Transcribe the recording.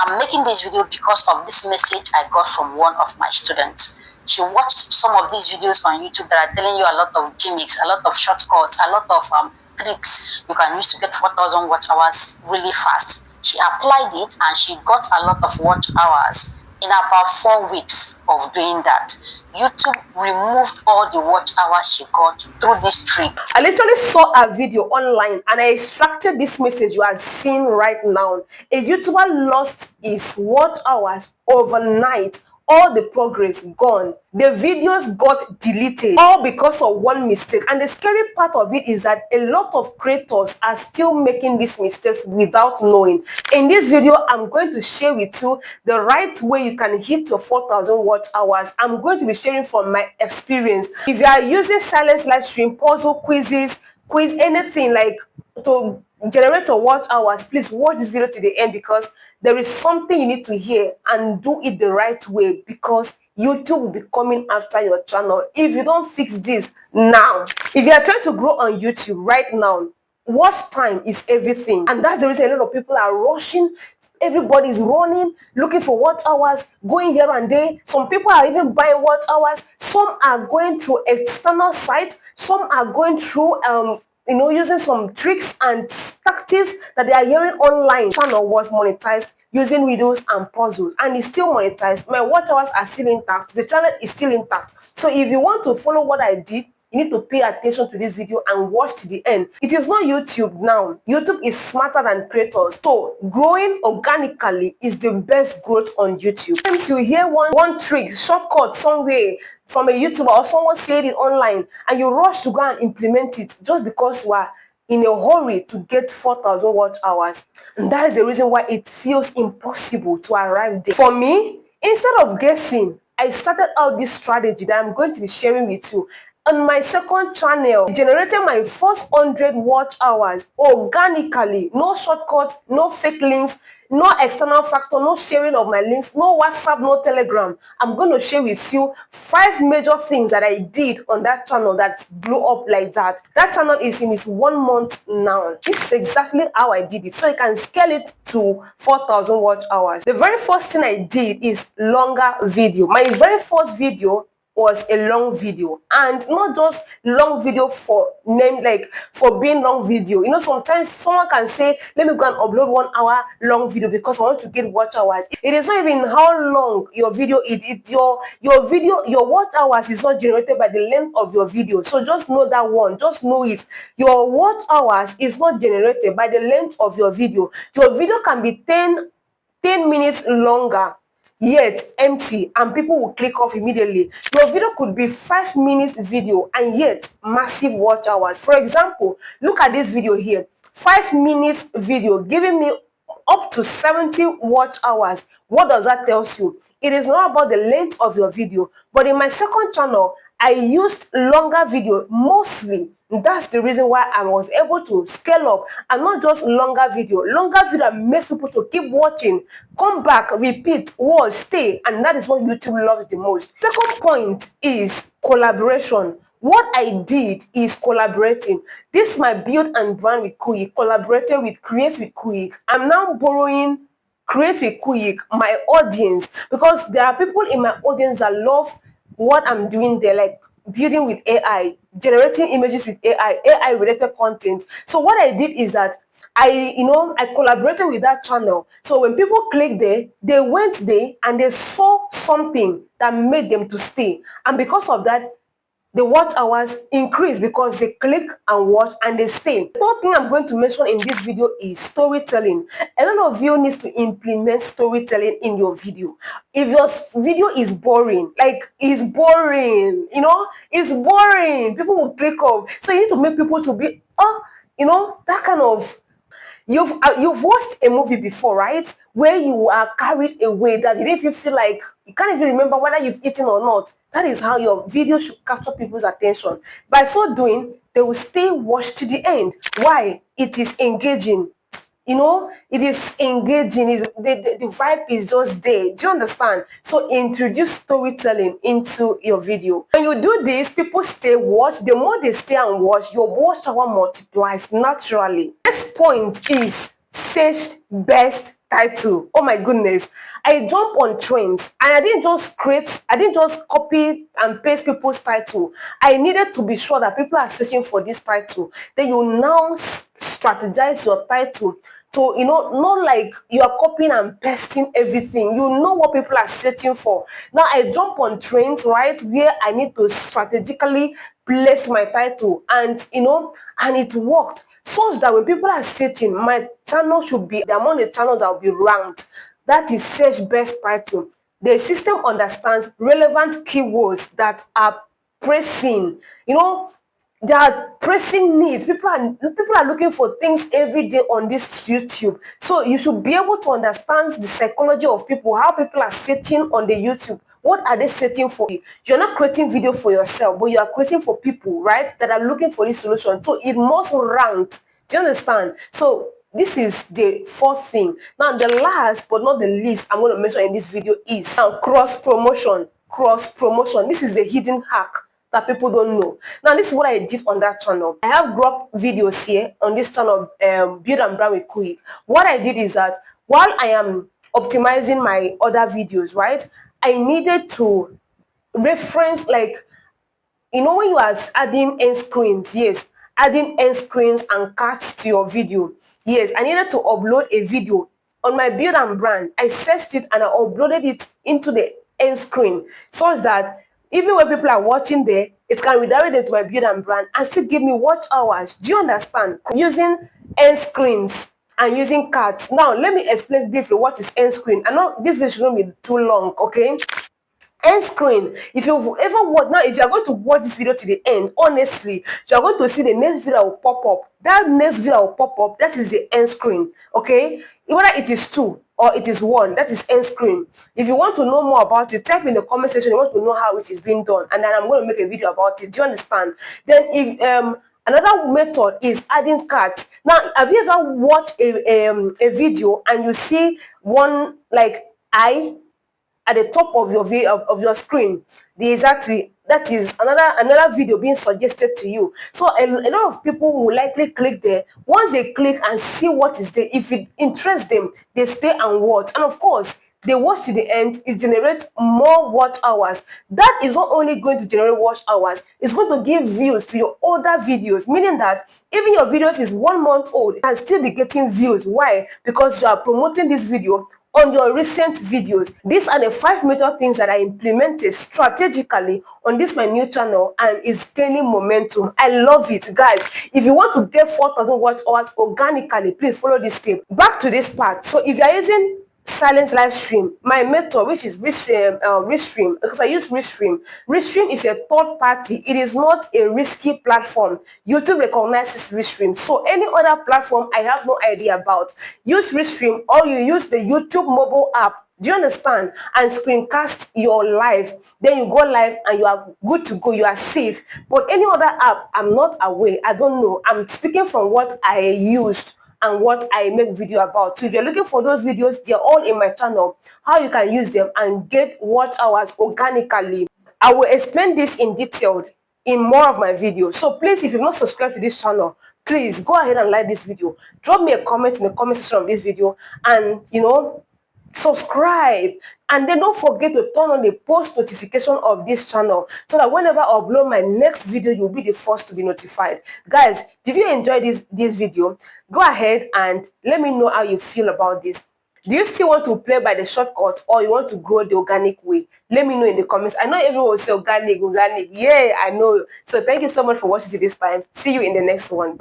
I'm making this video because of this message I got from one of my students. She watched some of these videos on YouTube that are telling you a lot of gimmicks, a lot of shortcuts, a lot of tricks you can use to get 4,000 watch hours really fast. She applied it and she got a lot of watch hours in about 4 weeks of doing that. YouTube removed all the watch hours she got through this trick. I literally saw a video online and I extracted this message you are seeing right now. A YouTuber lost his watch hours overnight. All the progress gone. The videos got deleted, all because of one mistake. And the scary part of it is that a lot of creators are still making these mistakes without knowing. In this video, I'm going to share with you the right way you can hit your 4,000 watch hours. I'm going to be sharing from my experience. If you are using silent live stream, puzzle, quiz, anything like to generate your watch hours, please watch this video to the end, because there is something you need to hear and do it the right way, because YouTube will be coming after your channel if you don't fix this now. If you are trying to grow on YouTube right now, watch time is everything, and that's the reason a lot of people are rushing. Everybody is running, looking for watch hours, going here and there. Some people are even buying watch hours. Some are going through external sites. Some are going through using some tricks and tactics that they are hearing online. Channel was monetized using videos and puzzles, and it's still monetized. My watch hours are still intact. The channel is still intact. So if you want to follow what I did, you need to pay attention to this video and watch to the end. It is not YouTube now. YouTube is smarter than creators. So growing organically is the best growth on YouTube. Sometimes you hear one trick, shortcut somewhere from a YouTuber or someone said it online, and you rush to go and implement it just because you are in a hurry to get 4,000 watch hours. And that is the reason why it feels impossible to arrive there. For me, instead of guessing, I started out this strategy that I'm going to be sharing with you. On my second channel, I generated my first 100 watch hours organically. No shortcuts, no fake links, no external factor, no sharing of my links, no WhatsApp, no Telegram. I'm going to share with you 5 major things that I did on that channel that blew up like that. That channel is in its 1 month now. This is exactly how I did it, so I can scale it to 4,000 watch hours. The very first thing I did is longer video. My very first video was a long video, and not just long video for name, like for being long video. Sometimes someone can say, let me go and upload 1 hour long video because I want to get watch hours. It is not even how long your video is. Your watch hours is not generated by the length of your video. So just know that one. Just know it. Your watch hours is not generated by the length of your video. Your video can be 10 minutes longer, yet empty, and people will click off immediately. Your video could be 5 minutes video and yet massive watch hours. For example, look at this video here. 5 minutes video giving me up to 70 watch hours. What does that tell you? It is not about the length of your video, but in my second channel, I used longer video mostly. That's the reason why I was able to scale up, and not just longer video. Longer video makes people to keep watching, come back, repeat, watch, stay, and that is what YouTube loves the most. Second point is collaboration. What I did is collaborating. This is my build and brand with Quick, collaborated with Create with Quick. I'm now borrowing Create with Quick, my audience, because there are people in my audience that love what I'm doing there, like building with AI, generating images with AI related content. So what I did is that I collaborated with that channel. So when people click there, they went there and they saw something that made them to stay. And because of that, the watch hours increase because they click and watch and they stay. The third thing I'm going to mention in this video is storytelling. A lot of you need to implement storytelling in your video. If your video is boring, like it's boring, it's boring, people will click off. So you need to make people to be, that kind of. You've watched a movie before, right? Where you are carried away that you didn't even feel like you can't even remember whether you've eaten or not. That is how your video should capture people's attention. By so doing, they will stay watched to the end. Why? It is engaging. It is engaging. The vibe is just there. Do you understand? So introduce storytelling into your video. When you do this, people stay watch. The more they stay and watch, your watch hour multiplies naturally. Next point is search best title. Oh my goodness. I jump on trends and I didn't just copy and paste people's title. I needed to be sure that people are searching for this title. Then you now strategize your title to, not like you are copying and pasting everything. You know what people are searching for. Now I jump on trends, right, where I need to strategically place my title, and and it worked, such that when people are searching, my channel should be among the channels that will be ranked. That is search best title. The system understands relevant keywords that are pressing. There are pressing needs. People are looking for things every day on this YouTube. So you should be able to understand the psychology of people, how people are searching on the YouTube. What are they searching for? You're not creating video for yourself, but you are creating for people, right, that are looking for this solution. So it must rank. Do you understand? So this is the fourth thing. Now, the last but not the least I'm going to mention in this video is now cross promotion. Cross promotion. This is the hidden hack that people don't know. Now, this is what I did on that channel. I have growth videos here on this channel, Build and Brand with Quick. What I did is that while I am optimizing my other videos, right, I needed to reference, like, when you are adding end screens, yes, adding end screens and cards to your video, yes, I needed to upload a video on my Build and Brand. I searched it and I uploaded it into the end screen, such that even when people are watching there, it can redirect them to my Build and Brand and still give me watch hours. Do you understand? Using end screens and using cards. Now let me explain briefly what is end screen. I know this video should not be too long, okay? End screen, if you've ever watched, now if you're going to watch this video to the end, honestly, you're going to see the next video will pop up. That next video will pop up, that is the end screen. Okay, whether it is 2 or it is 1, that is end screen. If you want to know more about it, type in the comment section. You want to know how it is being done, and then I'm going to make a video about it. Do you understand? Then if another method is adding cards. Now, have you ever watched a video and you see one, like, eye at the top of your of your screen? The exactly, that is another video being suggested to you. So a lot of people will likely click there. Once they click and see what is there, if it interests them, they stay and watch. And of course, they watch to the end, it generates more watch hours. That is not only going to generate watch hours, it's going to give views to your older videos, meaning that even your videos is 1 month old, it can still be getting views. Why? Because you are promoting this video on your recent videos. These are the 5 major things that I implemented strategically on this my new channel, and is gaining momentum. I love it, guys. If you want to get 4,000 watch hours organically, please follow this tip. Back to this part. So if you are using silent live stream, my method, which is Restream, because I use Restream. Restream is a third party. It is not a risky platform. YouTube recognizes Restream. So any other platform I have no idea about, use Restream, or you use the YouTube mobile app. Do you understand? And screencast your live. Then you go live and you are good to go. You are safe. But any other app, I'm not aware. I don't know. I'm speaking from what I used and what I make video about. So if you're looking for those videos, they're all in my channel, how you can use them and get watch hours organically. I will explain this in detail in more of my videos. So please, if you've not subscribed to this channel, please go ahead and like this video. Drop me a comment in the comment section of this video, and subscribe, and then don't forget to turn on the post notification of this channel, so that whenever I upload my next video, you'll be the first to be notified. Guys, did you enjoy this video? Go ahead and let me know how you feel about this. Do you still want to play by the shortcut, or you want to grow the organic way? Let me know in the comments. I know everyone will say organic. Yeah, I know. So thank you so much for watching till this time. See you in the next one. Bye.